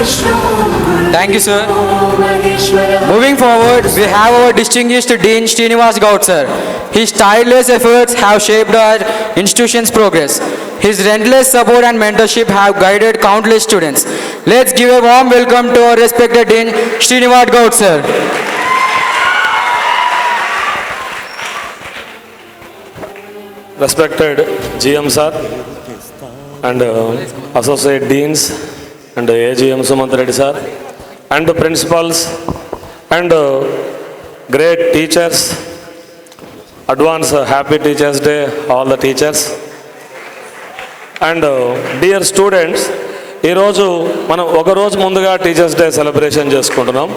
Thank you, sir. Moving forward, we have our distinguished Dean Srinivas Gaud, sir. His tireless efforts have shaped our institution's progress. His relentless support and mentorship have guided countless students. Let's give a warm welcome to our respected Dean Srinivas Gaud, sir. Respected GM sir and associate deans and AGM Sumant Reddy sir and principals and great teachers, advance happy teachers day all the teachers and dear students, ఈ రోజు మనం ఒక రోజు ముందుగా teachers day celebration చేసుకుంటున్నాం.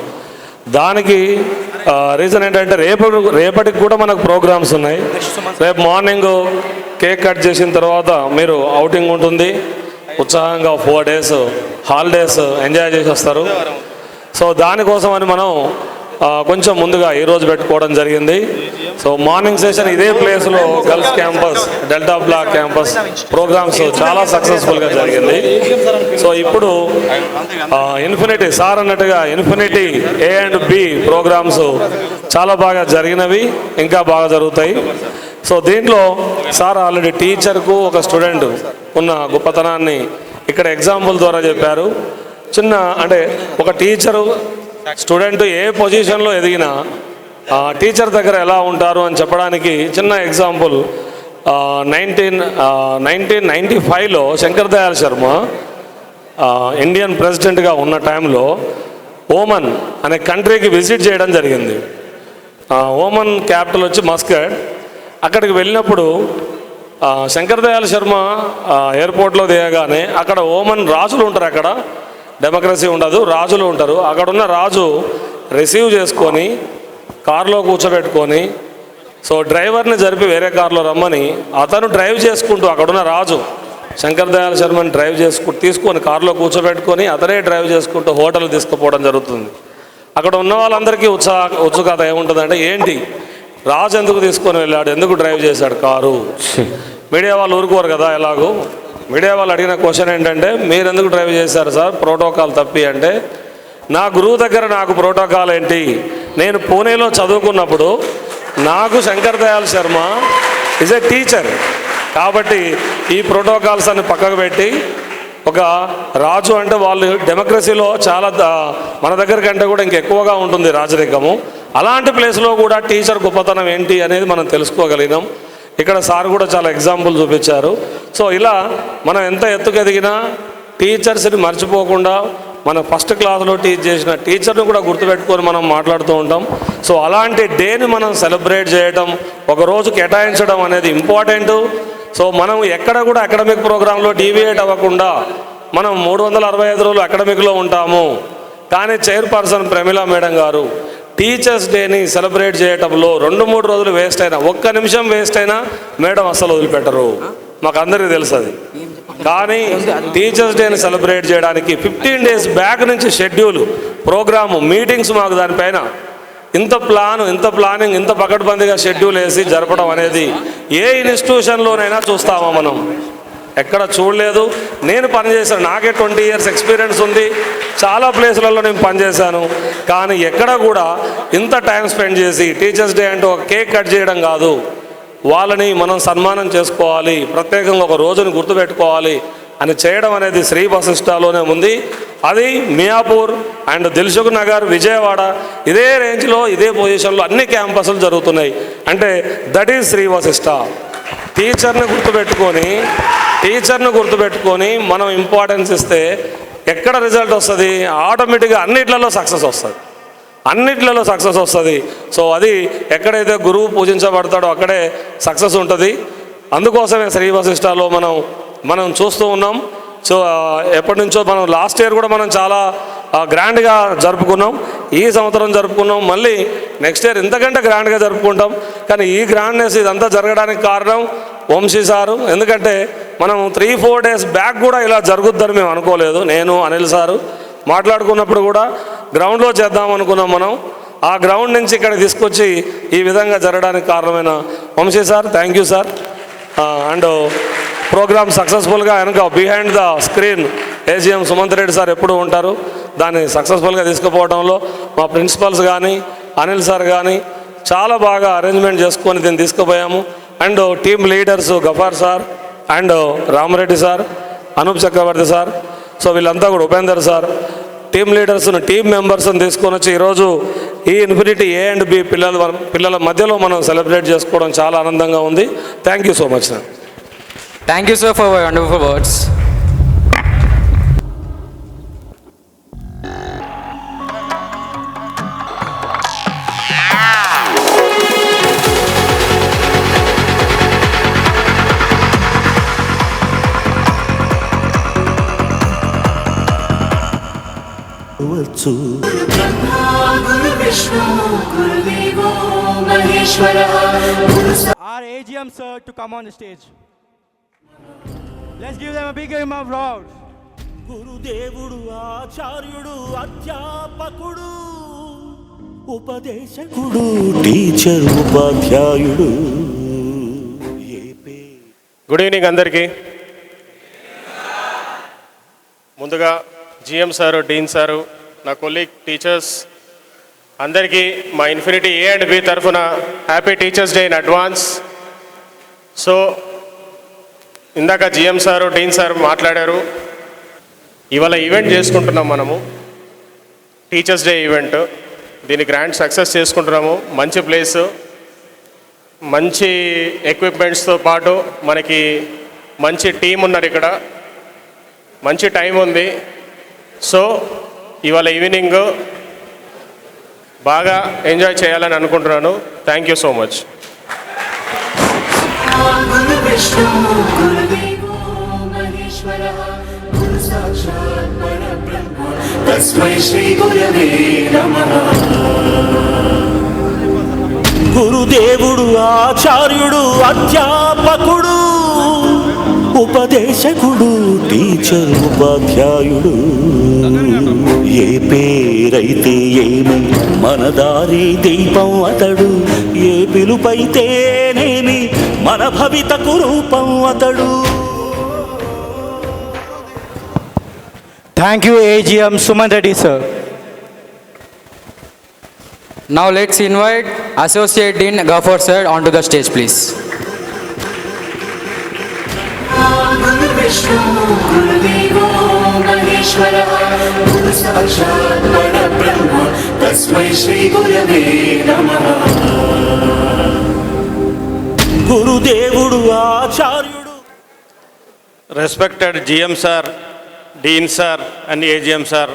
దానికి reason ఏంటంటే రేపటికి కూడా మనకు ప్రోగ్రామ్స్ ఉన్నాయి. రేపు మార్నింగ్ కేక్ కట్ చేసిన తర్వాత మీరు అవుటింగ్ ఉంటుంది, ఉత్సాహంగా 4 days హాలిడేస్ ఎంజాయ్ చేసి వస్తారు. సో దానికోసమని మనం కొంచెం ముందుగా ఈరోజు పెట్టుకోవడం జరిగింది. సో మార్నింగ్ సెషన్ ఇదే ప్లేస్లో girls campus, delta block campus programs చాలా సక్సెస్ఫుల్గా జరిగింది. సో ఇప్పుడు ఇన్ఫినిటీ సార్ అన్నట్టుగా infinity A and B programs చాలా బాగా జరిగినవి, ఇంకా బాగా జరుగుతాయి. సో దీంట్లో సార్ ఆల్రెడీ టీచర్కు ఒక స్టూడెంట్ ఉన్న గొప్పతనాన్ని ఇక్కడ ఎగ్జాంపుల్ ద్వారా చెప్పారు. చిన్న అంటే ఒక టీచరు స్టూడెంట్ ఏ పొజిషన్లో ఎదిగినా టీచర్ దగ్గర ఎలా ఉంటారు అని చెప్పడానికి చిన్న ఎగ్జాంపుల్. 1995లో శంకర్ దయాళ్ శర్మ ఇండియన్ ప్రెసిడెంట్గా ఉన్న టైంలో ఓమన్ అనే కంట్రీకి విజిట్ చేయడం జరిగింది. ఓమన్ క్యాపిటల్ వచ్చి మస్కట్. అక్కడికి వెళ్ళినప్పుడు శంకర్ దయాళ్ శర్మ ఎయిర్పోర్ట్లో దిగగానే అక్కడ ఓమన్ రాజులు ఉంటారు, అక్కడ డెమోక్రసీ ఉండదు, రాజులు ఉంటారు. అక్కడున్న రాజు రిసీవ్ చేసుకొని కారులో కూర్చోబెట్టుకొని సో డ్రైవర్ని జరిపి వేరే కారులో రమ్మని అతను డ్రైవ్ చేసుకుంటూ అక్కడున్న రాజు శంకర్ దయాళ్ శర్మని డ్రైవ్ తీసుకొని కారులో కూర్చోబెట్టుకొని అతనే డ్రైవ్ చేసుకుంటూ హోటల్ తీసుకుపోవడం జరుగుతుంది. అక్కడ ఉన్న వాళ్ళందరికీ ఉత్సుకత ఏముంటుందంటే ఏంటి రాజు ఎందుకు తీసుకొని వెళ్ళాడు, ఎందుకు డ్రైవ్ చేశాడు కారు. మీడియా వాళ్ళు ఊరుకోరు కదా. ఎలాగో మీడియా వాళ్ళు అడిగిన క్వశ్చన్ ఏంటంటే మీరు ఎందుకు డ్రైవ్ చేశారు సార్, ప్రోటోకాల్ తప్పి అంటే నా గురువు దగ్గర నాకు ప్రోటోకాల్ ఏంటి, నేను పూణేలో చదువుకున్నప్పుడు నాకు Shankar Dayal Sharma is a teacher కాబట్టి ఈ ప్రోటోకాల్స్ అన్ని పక్కకు పెట్టి ఒక రాజు అంటే వాళ్ళు డెమోక్రసీలో చాలా మన దగ్గర కంటే కూడా ఇంకెక్కువగా ఉంటుంది రాజరికము. అలాంటి ప్లేస్లో కూడా టీచర్ గొప్పతనం ఏంటి అనేది మనం తెలుసుకోగలిగినాం. ఇక్కడ సార్ కూడా చాలా ఎగ్జాంపుల్ చూపించారు. సో ఇలా మనం ఎంత ఎత్తుకు ఎదిగినా టీచర్స్ని మర్చిపోకుండా మన ఫస్ట్ క్లాస్లో టీచ్ చేసిన టీచర్ని కూడా గుర్తుపెట్టుకొని మనం మాట్లాడుతూ ఉంటాం. సో అలాంటి డేని మనం సెలబ్రేట్ చేయడం, ఒకరోజు కేటాయించడం అనేది ఇంపార్టెంట్. సో మనం ఎక్కడ కూడా అకాడమిక్ ప్రోగ్రాంలో డీవియేట్ అవ్వకుండా మనం 365 రోజులు అకాడమిక్లో ఉంటాము. కానీ చైర్పర్సన్ ప్రమిళ మేడం గారు టీచర్స్ డేని సెలబ్రేట్ చేయటంలో 2-3 రోజులు వేస్ట్ అయినా, 1 నిమిషం వేస్ట్ అయినా మేడం అస్సలు వదిలిపెట్టరు, మాకు అందరికీ తెలుసు అది. కానీ టీచర్స్ డేని సెలబ్రేట్ చేయడానికి 15 days బ్యాక్ నుంచి షెడ్యూల్, ప్రోగ్రాము, మీటింగ్స్ మాకు దానిపైన ఇంత ప్లానింగ్, ఇంత పకడ్బందీగా షెడ్యూల్ వేసి జరపడం అనేది ఏ ఇన్స్టిట్యూషన్లోనైనా చూస్తామా మనం? ఎక్కడ చూడలేదు. నేను పనిచేశాను, నాకే 20 years ఎక్స్పీరియన్స్ ఉంది, చాలా ప్లేసులలో నేను పనిచేశాను. కానీ ఎక్కడ కూడా ఇంత టైం స్పెండ్ చేసి టీచర్స్ డే అంటే ఒక కేక్ కట్ చేయడం కాదు, వాళ్ళని మనం సన్మానం చేసుకోవాలి, ప్రత్యేకంగా ఒక రోజుని గుర్తుపెట్టుకోవాలి అని చేయడం అనేది శ్రీ వశిష్ఠలోనే ఉంది. అది మియాపూర్ అండ్ దిల్సుఖ్ నగర్, విజయవాడ ఇదే రేంజ్లో ఇదే పొజిషన్లో అన్ని క్యాంపస్లు జరుగుతున్నాయి. అంటే దట్ ఈజ్ శ్రీ వశిష్ఠ. టీచర్ని గుర్తుపెట్టుకొని మనం ఇంపార్టెన్స్ ఇస్తే ఎక్కడ రిజల్ట్ వస్తుంది, ఆటోమేటిక్గా అన్నిట్లలో సక్సెస్ వస్తుంది. సో అది ఎక్కడైతే గురువు పూజించబడతాడో అక్కడే సక్సెస్ ఉంటుంది. అందుకోసమే శ్రీ వశిష్ఠలో మనం చూస్తూ ఉన్నాం. సో ఎప్పటి నుంచో మనం లాస్ట్ ఇయర్ కూడా మనం చాలా గ్రాండ్గా జరుపుకున్నాం, ఈ సంవత్సరం జరుపుకున్నాం, మళ్ళీ నెక్స్ట్ ఇయర్ ఇంతకంటే గ్రాండ్గా జరుపుకుంటాం. కానీ ఈ గ్రాండ్నెస్ ఇదంతా జరగడానికి కారణం వంశీ సారు. ఎందుకంటే మనం 3-4 days బ్యాక్ కూడా ఇలా జరుగుద్దని మేము అనుకోలేదు. నేను అనిల్ సారు మాట్లాడుకున్నప్పుడు కూడా గ్రౌండ్లో చేద్దాం అనుకున్నాం. మనం ఆ గ్రౌండ్ నుంచి ఇక్కడ తీసుకొచ్చి ఈ విధంగా జరగడానికి కారణమైన Vamsi sir, thank you sir. And program సక్సెస్ఫుల్గా వెనక behind the screen AGM Sumanth Reddy sir ఎప్పుడూ ఉంటారు. దాన్ని సక్సెస్ఫుల్గా తీసుకుపోవడంలో మా ప్రిన్సిపల్స్ కానీ అనిల్ సార్ కానీ చాలా బాగా అరేంజ్మెంట్ చేసుకొని దీన్ని తీసుకుపోయాము. And team leaders Gafar sir and Ramareddy sir, Anoop Chakravarthy sir, so వీళ్ళంతా కూడా ఉపేందర్ సార్, టీమ్ లీడర్స్ను టీమ్ మెంబర్స్ని తీసుకొని వచ్చి ఈరోజు ఈ ఇన్ఫినిటీ ఏ అండ్ బి పిల్లల మధ్యలో మనం సెలబ్రేట్ చేసుకోవడం చాలా ఆనందంగా ఉంది. Thank you so much sir. Thank you, sir, for your wonderful words. Brahma गुरु विष्णु गुरुदेवो महेश्वरः our AGM sir to come on the stage. Let's give them a big round of applause. గురుదేవుడు ఆచార్యుడు అధ్యాపకుడు ఉపదేశకుడు టీచర్ ఉపాధ్యాయుడు. గుడ్ ఈవినింగ్ అందరికీ. ముందుగా GM sir, Deen sir, నా colleague teachers అందరికీ మా infinity A and B తరఫున happy teachers day in advance. So ఇందాక జిఎం సారు, డీన్ సారు మాట్లాడారు. ఇవాళ ఈవెంట్ చేసుకుంటున్నాం మనము, టీచర్స్ డే ఈవెంట్. దీన్ని గ్రాండ్ సక్సెస్ చేసుకుంటున్నాము. మంచి ప్లేసు, మంచి ఎక్విప్మెంట్స్తో పాటు మనకి మంచి టీం ఉన్నారు ఇక్కడ, మంచి టైం ఉంది. సో ఇవాళ ఈవినింగ్ బాగా ఎంజాయ్ చేయాలని అనుకుంటున్నాను. Thank you so much. गुरु विष्णु गुरुदेवो महेश्वरः गुरु साक्षात् परब्रह्म तस्मै श्री गुरवे नमः. గురుదేవుడు ఆచార్యుడు అధ్యాపకుడు ఉపదేశకుడు టీచర్ ఉపాధ్యాయుడు. ఏ పేరైతే ఏమి మన దారి దీపం అతడు, ఏ పిలుపైతేనేమి మన భవితకు రూపం అతడు. Thank you AGM Suman Reddy sir. Now let's invite Associate Dean Ghaffar sir onto the stage, please. गुरु विष्णु गुरुदेवो महेश्वरः गुरु साक्षात् परब्रह्म तस्मै श्री गुरवे नमः. గురుదేవుడు ఆచార్యుడు. Respected GM sir, Dean sir and AGM sir,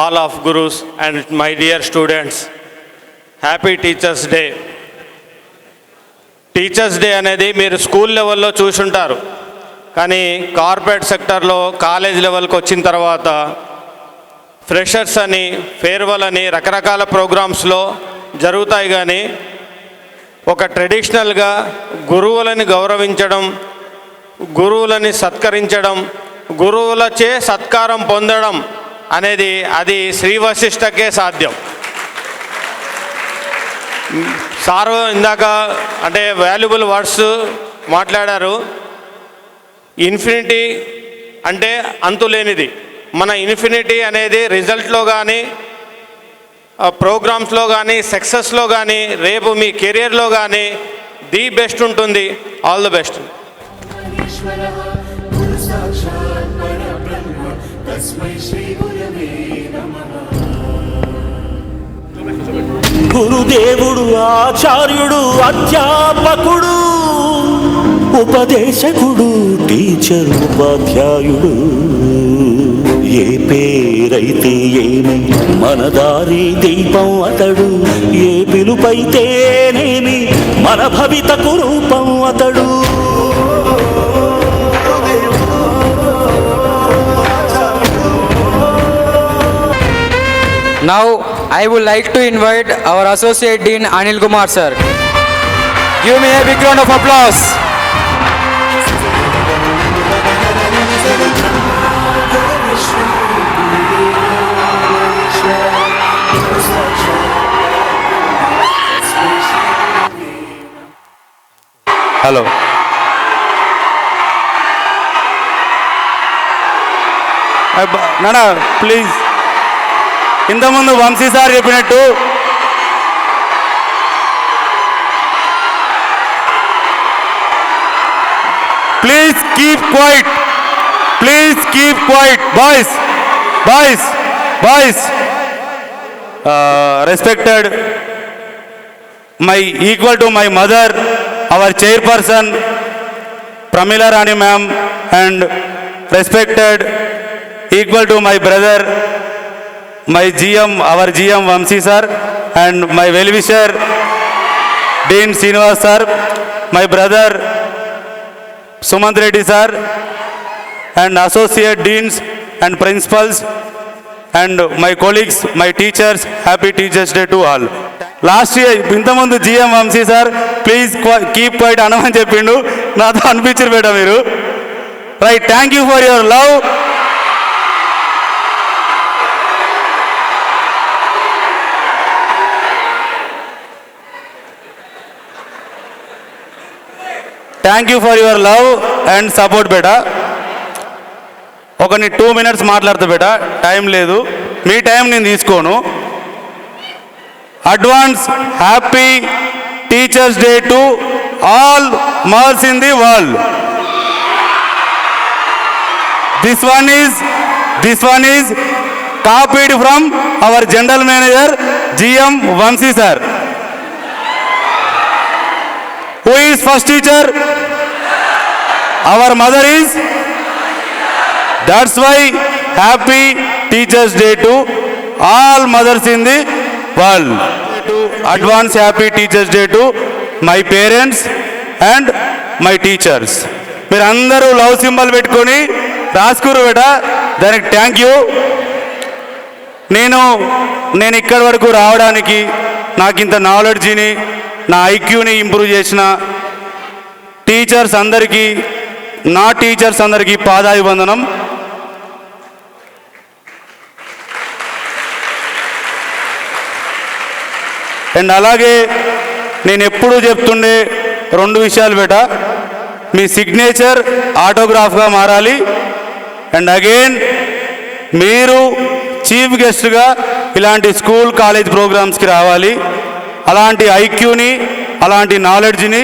all of gurus and my dear students, happy teachers day. Teachers day అనేది మీరు స్కూల్ లెవెల్లో చూసుంటారు, కానీ కార్పొరేట్ సెక్టర్లో కాలేజ్ లెవెల్కి వచ్చిన తర్వాత ఫ్రెషర్స్ అని, ఫేర్వెల్ అని రకరకాల ప్రోగ్రామ్స్లో జరుగుతాయి. కానీ ఒక ట్రెడిషనల్గా గురువులని గౌరవించడం, గురువులని సత్కరించడం, గురువులచే సత్కారం పొందడం అనేది అది శ్రీ వశిష్ఠకే సాధ్యం. సారు ఇందాక అంటే వాల్యుబుల్ వర్డ్స్ మాట్లాడారు. ఇన్ఫినిటీ అంటే అంతులేనిది. మన ఇన్ఫినిటీ అనేది రిజల్ట్లో కానీ, ప్రోగ్రామ్స్లో కానీ, సక్సెస్లో కానీ, రేపు మీ కెరియర్లో కానీ ది బెస్ట్ ఉంటుంది. All the best. महेश्वरः गुरु साक्षात् परब्रह्म तस्मै श्री गुरवे नमः. గురుదేవుడు ఆచార్యుడు అధ్యాపకుడు ఉపదేశకుడు టీచర్ ఉపాధ్యాయుడు. ఏ పేరైతే ఏమి మన దారి దీపం అతడు, ఏ పిలుపైతేనేమి మన భవితకు రూపం అతడు. Now I would like to invite our Associate Dean Anil Kumar sir. Give me a big round of applause. Hello. Nana, please. ఇంతకుముందు వంశీ సార్ చెప్పినట్టు please keep quiet, please keep quiet boys, boys, boys. Respected my equal to my mother, our chairperson Pramila Rani ma'am, and respected equal to my brother, my GM, our GM Vamsi sir, and my well-wisher Dean Srinivas sir, my brother Sumant Reddy sir, and associate deans and principals, and my colleagues, my teachers, happy Teachers Day to all. Last year ఇంతకుముందు GM Vamsi sir please keep quiet అనమని చెప్పిండు, నాతో అనిపించారు బేట మీరు. Right, thank you for your love. Thank you for your love and support బేట. ఒక 2 minutes మాట్లాడతా బేట, టైం లేదు, మీ టైం నేను తీసుకోను. Advance happy Teachers Day to all mothers in the world. This one is copied from our General Manager GM Vamsi sir. Who is first teacher? Our mother is. That's why happy Teachers Day to all mothers in the world. Advance happy Teachers Day to my parents and my teachers. మీరు అందరూ love symbol పెట్టుకొని రాసుకురు బేట, దానికి thank you. నేను ఇక్కడి వరకు రావడానికి నాకు ఇంత నాలెడ్జ్ని, నా ఐక్యూని ఇంప్రూవ్ చేసిన టీచర్స్ అందరికీ, నా టీచర్స్ అందరికీ పాదాభివందనం. అండ్ అలాగే నేను ఎప్పుడూ చెప్తుండే 2 విషయాలు బేట, మీ సిగ్నేచర్ ఆటోగ్రాఫ్గా మారాలి. అండ్ అగైన్ మీరు చీఫ్ గెస్ట్గా ఇలాంటి స్కూల్ కాలేజ్ ప్రోగ్రామ్స్కి రావాలి. అలాంటి ఐక్యూని, అలాంటి నాలెడ్జ్ని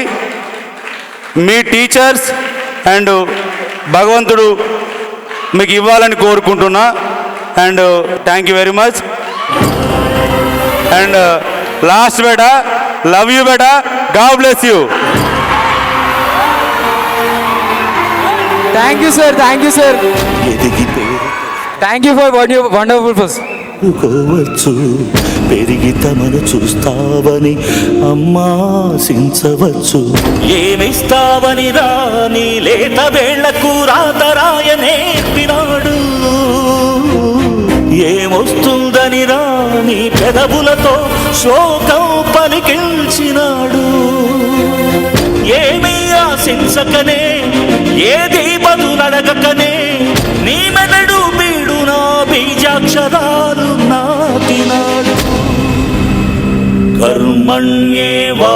మీ టీచర్స్ అండ్ భగవంతుడు మీకు ఇవ్వాలని కోరుకుంటున్నా. And thank you very much. And last beta, love you beta, God bless you. Thank you sir, thank you sir, ఎదిగితే thank you for wonderful first. కోవచ్చు పెరిగి తమను చూస్తావని అమ్మాసించవచ్చు. ఏమిస్తావని రాని లేత వేళ్లకు రాతరాయ నేర్పినాడు. ఏమొస్తుందని రాని పెదవులతో శోకం పలికించినాడు. ఏమీ ఆశించకనే, ఏది బదులడగకనే, నీ మెదడు బీడు నా బీజాక్షరాలు నాటినాడు. కర్మణ్యేవా